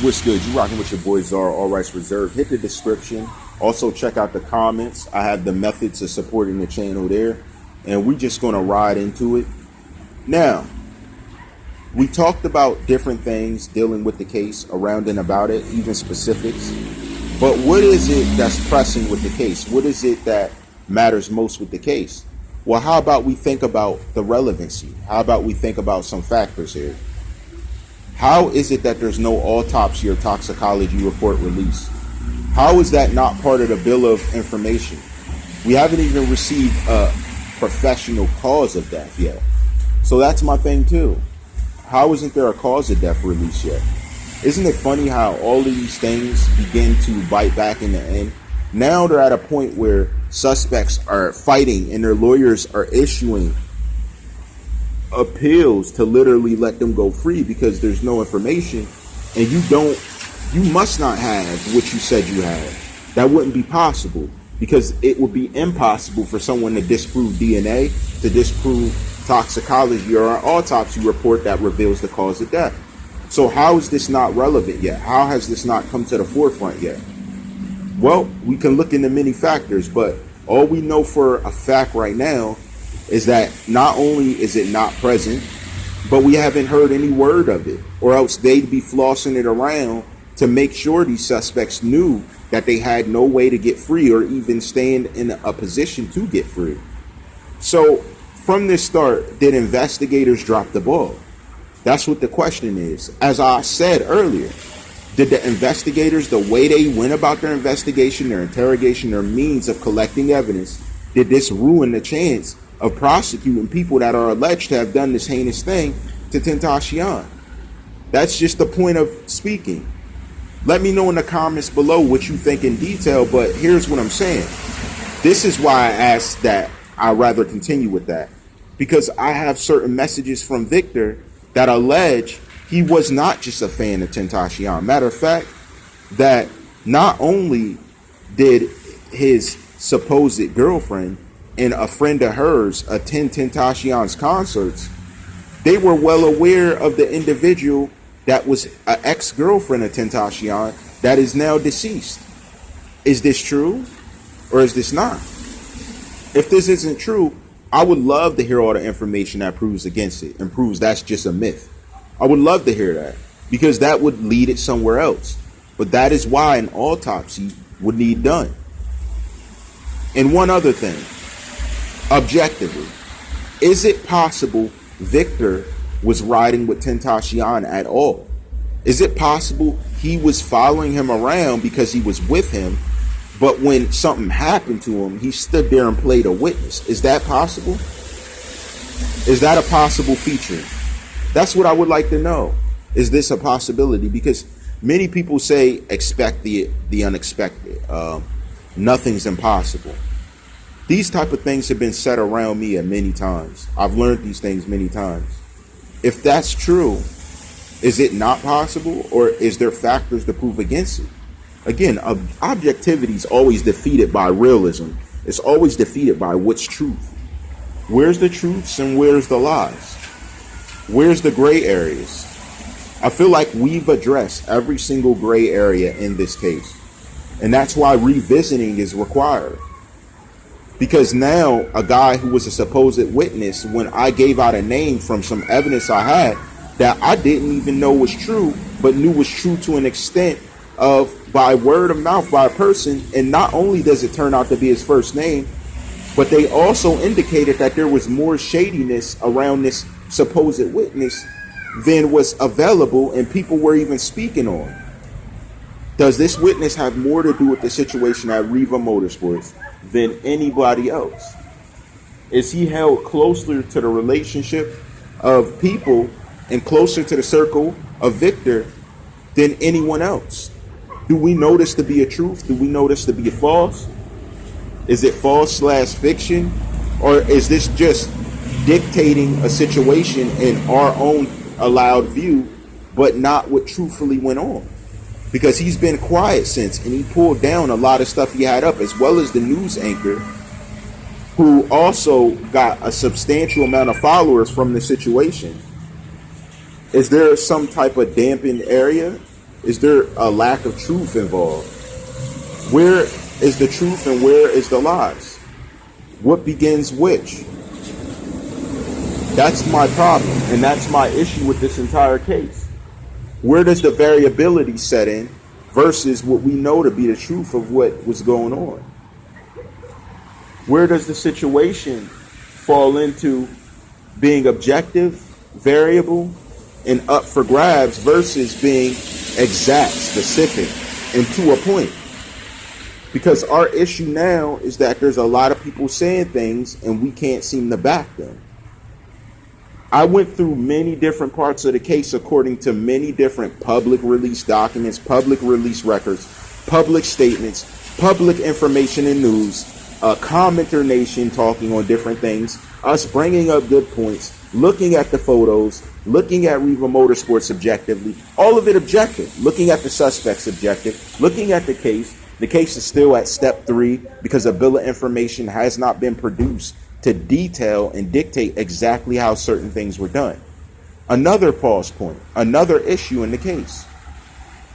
What's good? You rocking with your boy TheCzarr, all rights reserved. Hit the description. Also check out the comments. I have the methods of supporting the channel there. And we just going to ride into it. Now, we talked about different things dealing with the case, around and about it, even specifics. But what is it that's pressing with the case? What is it that matters most with the case? Well, how about we think about the relevancy? How about we think about some factors here? How is it that there's no autopsy or toxicology report released? How is that not part of the bill of information? We haven't even received a professional cause of death yet. So that's my thing too. How isn't there a cause of death released yet? Isn't it funny how all of these things begin to bite back in the end? Now they're at a point where suspects are fighting and their lawyers are issuing appeals to literally let them go free because there's no information, and you must not have what you said you had. That wouldn't be possible, because it would be impossible for someone to disprove DNA, to disprove toxicology or an autopsy report that reveals the cause of death. So how is this not relevant yet? How has this not come to the forefront yet? Well, we can look into many factors, but all we know for a fact right now is that not only is it not present, but we haven't heard any word of it, or else they'd be flossing it around to make sure these suspects knew that they had no way to get free or even stand in a position to get free. So from this start, did investigators drop the ball? That's what the question is. As I said earlier, did the investigators, the way they went about their investigation, their interrogation, their means of collecting evidence, did this ruin the chance of prosecuting people that are alleged to have done this heinous thing to Tentacion? That's just the point of speaking. Let me know in the comments below what you think in detail, but here's what I'm saying. This is why I asked that I'd rather continue with that, because I have certain messages from Victor that allege he was not just a fan of Tentacion. Matter of fact, that not only did his supposed girlfriend and a friend of hers attend Tentacion's concerts, they were well aware of the individual that was an ex-girlfriend of Tentacion that is now deceased. Is this true or is this not? If this isn't true, I would love to hear all the information that proves against it and proves that's just a myth. I would love to hear that, because that would lead it somewhere else. But that is why an autopsy would need done. And one other thing, objectively, is it possible Victor was riding with Tentacion at all? Is it possible he was following him around because he was with him, but when something happened to him, he stood there and played a witness? Is that possible? Is that a possible feature? That's what I would like to know. Is this a possibility? Because many people say expect the unexpected. Nothing's impossible. These type of things have been said around me at many times. I've learned these things many times. If that's true, is it not possible, or is there factors to prove against it? Again, objectivity is always defeated by realism. It's always defeated by what's truth. Where's the truths and where's the lies? Where's the gray areas? I feel like we've addressed every single gray area in this case. And that's why revisiting is required. Because now a guy who was a supposed witness, when I gave out a name from some evidence I had that I didn't even know was true, but knew was true to an extent of by word of mouth by a person, and not only does it turn out to be his first name, but they also indicated that there was more shadiness around this supposed witness than was available and people were even speaking on. Does this witness have more to do with the situation at Riva Motorsports than anybody else? Is he held closer to the relationship of people and closer to the circle of Victor than anyone else? Do we know this to be a truth? Do we know this to be a false? Is it false/fiction? Or is this just dictating a situation in our own allowed view, but not what truthfully went on? Because he's been quiet since, and he pulled down a lot of stuff he had up, as well as the news anchor, who also got a substantial amount of followers from the situation. Is there some type of dampened area? Is there a lack of truth involved? Where is the truth and where is the lies? What begins which? That's my problem, and that's my issue with this entire case. Where does the variability set in versus what we know to be the truth of what was going on? Where does the situation fall into being objective, variable, and up for grabs versus being exact, specific, and to a point? Because our issue now is that there's a lot of people saying things and we can't seem to back them. I went through many different parts of the case according to many different public release documents, public release records, public statements, public information and news, commenter nation talking on different things, us bringing up good points, looking at the photos, looking at Riva Motorsports objectively, all of it objective, looking at the suspects objective, looking at the case. The case is still at step 3 because a bill of information has not been produced to detail and dictate exactly how certain things were done. Another pause point, another issue in the case.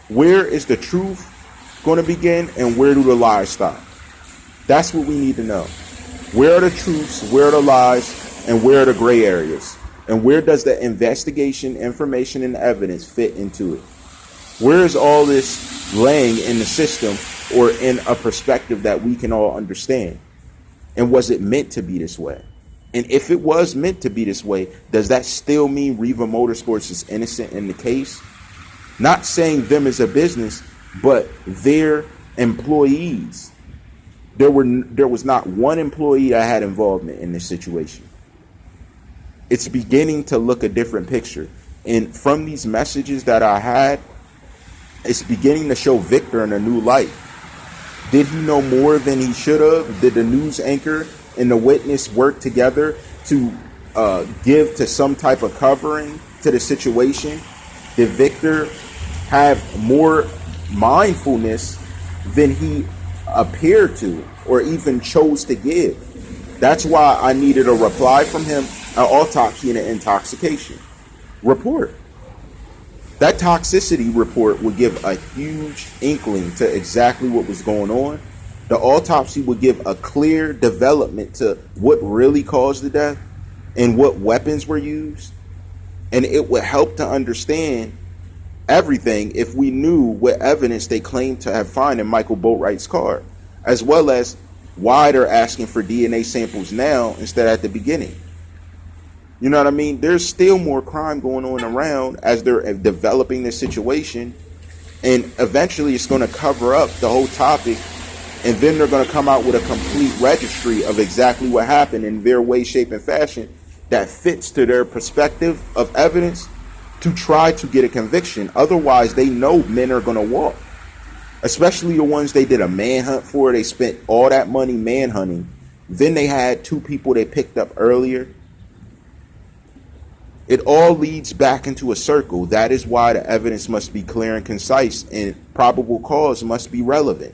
Where is the truth going to begin and where do the lies stop? That's what we need to know. Where are the truths, where are the lies, and where are the gray areas? And where does the investigation, information, and evidence fit into it? Where is all this laying in the system or in a perspective that we can all understand? And was it meant to be this way? And if it was meant to be this way, does that still mean Riva Motorsports is innocent in the case? Not saying them as a business, but their employees. There was not one employee that had involvement in this situation. It's beginning to look a different picture. And from these messages that I had, it's beginning to show Victor in a new light. Did he know more than he should have? Did the news anchor and the witness work together to give to some type of covering to the situation? Did Victor have more mindfulness than he appeared to or even chose to give? That's why I needed a reply from him, an autopsy and an intoxication report. That toxicity report would give a huge inkling to exactly what was going on. The autopsy would give a clear development to what really caused the death and what weapons were used. And it would help to understand everything if we knew what evidence they claimed to have found in Michael Boatwright's car, as well as why they're asking for DNA samples now instead at the beginning. You know what I mean? There's still more crime going on around as they're developing this situation. And eventually it's going to cover up the whole topic. And then they're going to come out with a complete registry of exactly what happened in their way, shape, and fashion that fits to their perspective of evidence to try to get a conviction. Otherwise, they know men are going to walk. Especially the ones they did a manhunt for. They spent all that money manhunting. Then they had 2 people they picked up earlier. It all leads back into a circle. That is why the evidence must be clear and concise and probable cause must be relevant.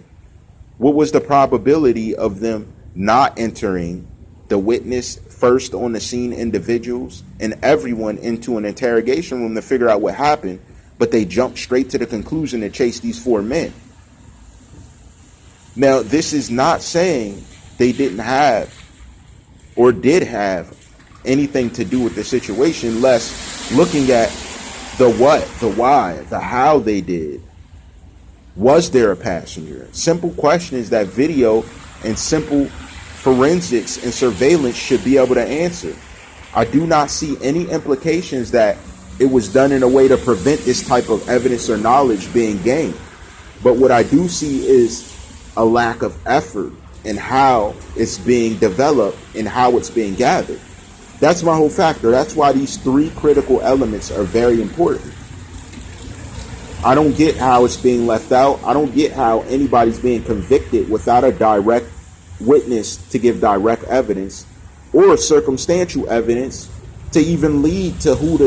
What was the probability of them not entering the witness, first on the scene individuals, and everyone into an interrogation room to figure out what happened, but they jumped straight to the conclusion to chase these 4 men? Now, this is not saying they didn't have or did have anything to do with the situation, less looking at the what, the why, the how they did. Was there a passenger? Simple questions that video and simple forensics and surveillance should be able to answer. I do not see any implications that it was done in a way to prevent this type of evidence or knowledge being gained. But what I do see is a lack of effort in how it's being developed and how it's being gathered. That's my whole factor. That's why these 3 critical elements are very important. I don't get how it's being left out. I don't get how anybody's being convicted without a direct witness to give direct evidence or circumstantial evidence to even lead to who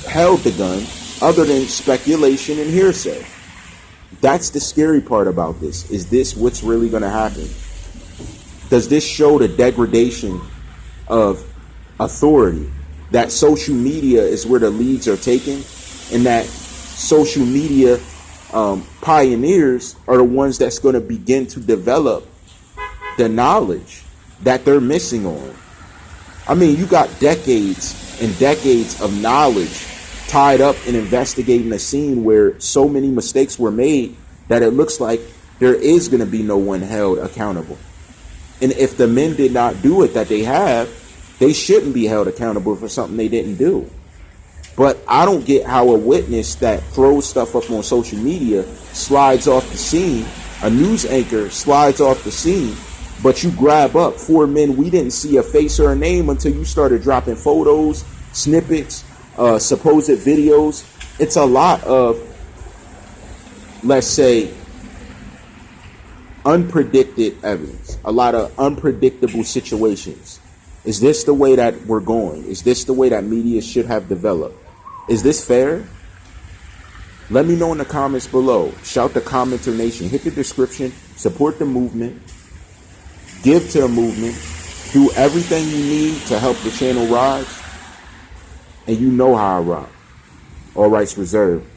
held the gun other than speculation and hearsay. That's the scary part about this. Is this what's really going to happen? Does this show the degradation of authority, that social media is where the leads are taken, and that social media pioneers are the ones that's going to begin to develop the knowledge that they're missing on. I mean, you got decades and decades of knowledge tied up in investigating a scene where so many mistakes were made that it looks like there is going to be no one held accountable. And if the men did not do it that they have, they shouldn't be held accountable for something they didn't do. But I don't get how a witness that throws stuff up on social media slides off the scene, a news anchor slides off the scene, but you grab up 4 men we didn't see a face or a name until you started dropping photos, snippets, supposed videos. It's a lot of, let's say, unpredicted evidence, a lot of unpredictable situations. Is this the way that we're going? Is this the way that media should have developed? Is this fair? Let me know in the comments below. Shout the commenter nation. Hit the description. Support the movement. Give to the movement. Do everything you need to help the channel rise. And you know how I rock. All rights reserved.